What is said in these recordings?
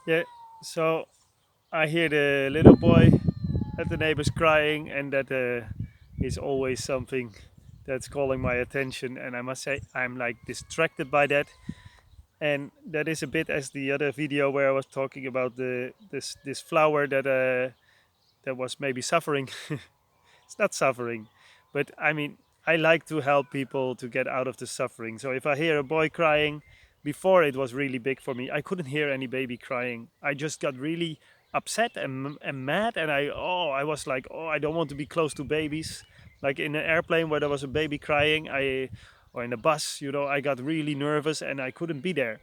Yeah, so I hear the little boy at the neighbors crying, and that is always something that's calling my attention. And I must say, I'm like distracted by that. And that is a bit as the other video where I was talking about this flower that was maybe suffering. It's not suffering, but I mean, I like to help people to get out of the suffering. So if I hear a boy crying, before it was really big for me. I couldn't hear any baby crying. I just got really upset and mad, and I was like, oh, I don't want to be close to babies. Like in an airplane where there was a baby crying, or in a bus, I got really nervous and I couldn't be there.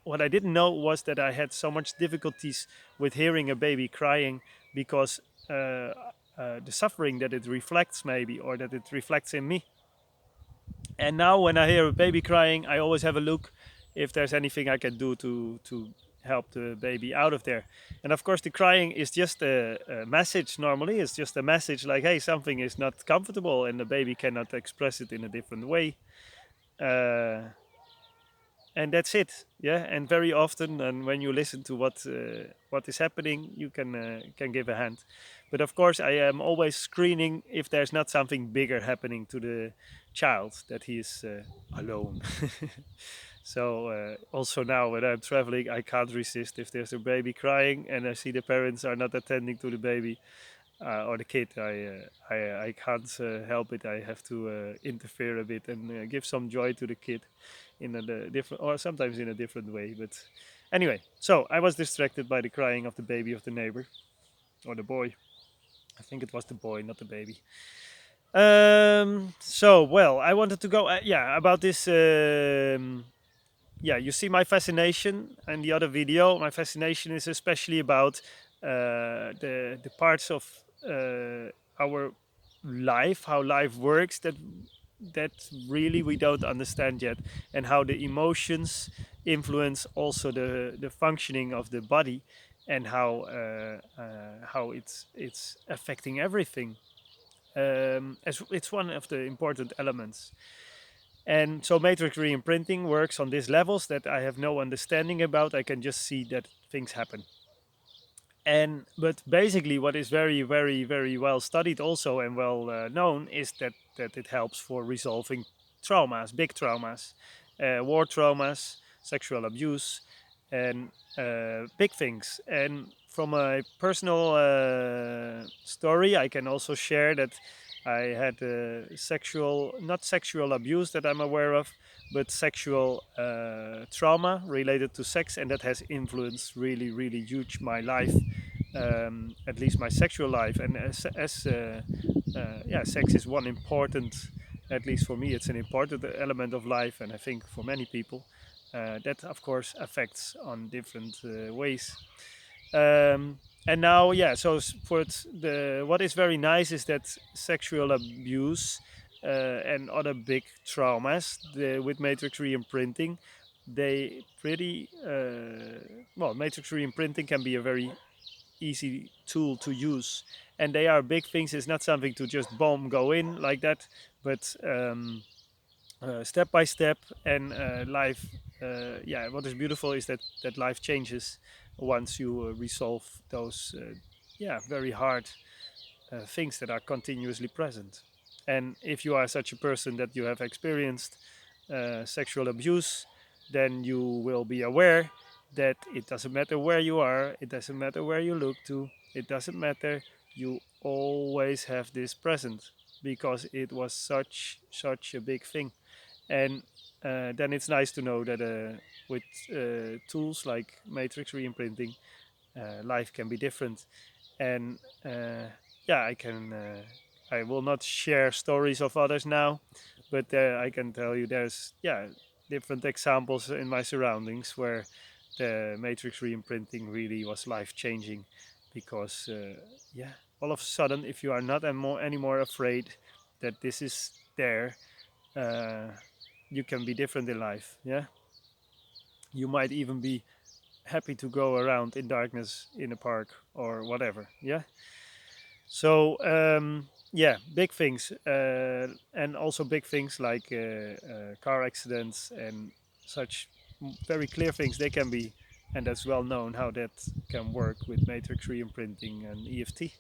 What I didn't know was that I had so much difficulties with hearing a baby crying because the suffering that it reflects, maybe, or that it reflects in me. And now when I hear a baby crying, I always have a look if there's anything I can do to help the baby out of there. And of course, the crying is just a message. Normally, it's just a message like, hey, something is not comfortable, and the baby cannot express it in a different way. Uh, and that's it. Yeah. And very often, and when you listen to what is happening, you can give a hand. But of course, I am always screening if there's not something bigger happening to the child, that he is alone. So also now when I'm traveling, I can't resist if there's a baby crying and I see the parents are not attending to the baby, or the kid. I can't help it. I have to interfere a bit and give some joy to the kid in a different, or sometimes in a different way. But anyway, so I was distracted by the crying of the baby of the neighbor, or the boy. I think it was the boy, not the baby. So well, I wanted to go, yeah, about this. Yeah, you see my fascination in the other video. My fascination is especially about the parts of our life, how life works, that really we don't understand yet, and how the emotions influence also the functioning of the body, and how it's affecting everything. As it's one of the important elements. And so matrix reimprinting works on these levels that I have no understanding about. I can just see that things happen. And but basically, what is very, very, very well studied also and well known is that it helps for resolving traumas, big traumas, war traumas, sexual abuse, and big things. And from a personal story, I can also share that I had not sexual abuse that I'm aware of, but sexual trauma related to sex, and that has influenced really, really huge my life, at least my sexual life. And yeah, sex is one important, at least for me, it's an important element of life, and I think for many people, that of course affects on different ways. And now, yeah, so the what is very nice is that sexual abuse and other big traumas, with matrix reimprinting, they pretty well, matrix reimprinting can be a very easy tool to use, and they are big things. It's not something to just boom go in like that, but step by step. And life, yeah, what is beautiful is that life changes once you resolve those yeah, very hard things that are continuously present. And if you are such a person that you have experienced sexual abuse, then you will be aware that it doesn't matter where you are, it doesn't matter where you look to, it doesn't matter. You always have this present, because it was such a big thing. And then it's nice to know that with tools like matrix reimprinting, life can be different. And yeah, I will not share stories of others now, but I can tell you there's, yeah, different examples in my surroundings where the matrix reimprinting really was life changing, because yeah, all of a sudden, if you are not anymore afraid that this is there, uh, you can be different in life. Yeah, you might even be happy to go around in darkness in a park or whatever. Yeah. So yeah, big things, and also big things like car accidents and such, very clear things. They can be and that's well known how that can work with matrix reimprinting and EFT.